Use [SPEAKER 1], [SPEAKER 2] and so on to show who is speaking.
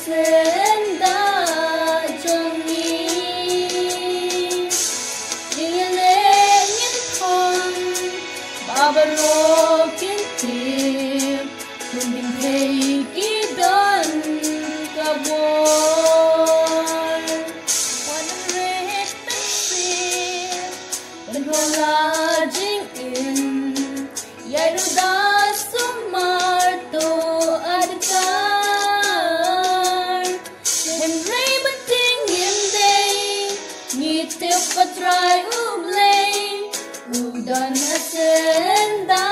[SPEAKER 1] senda jongi ingele ngin thon babaro kinti kundin hei ki don kabor one red taxi and rola jing in yaruda sumar to adkar hem ray bating in day need to try ublay udan asenda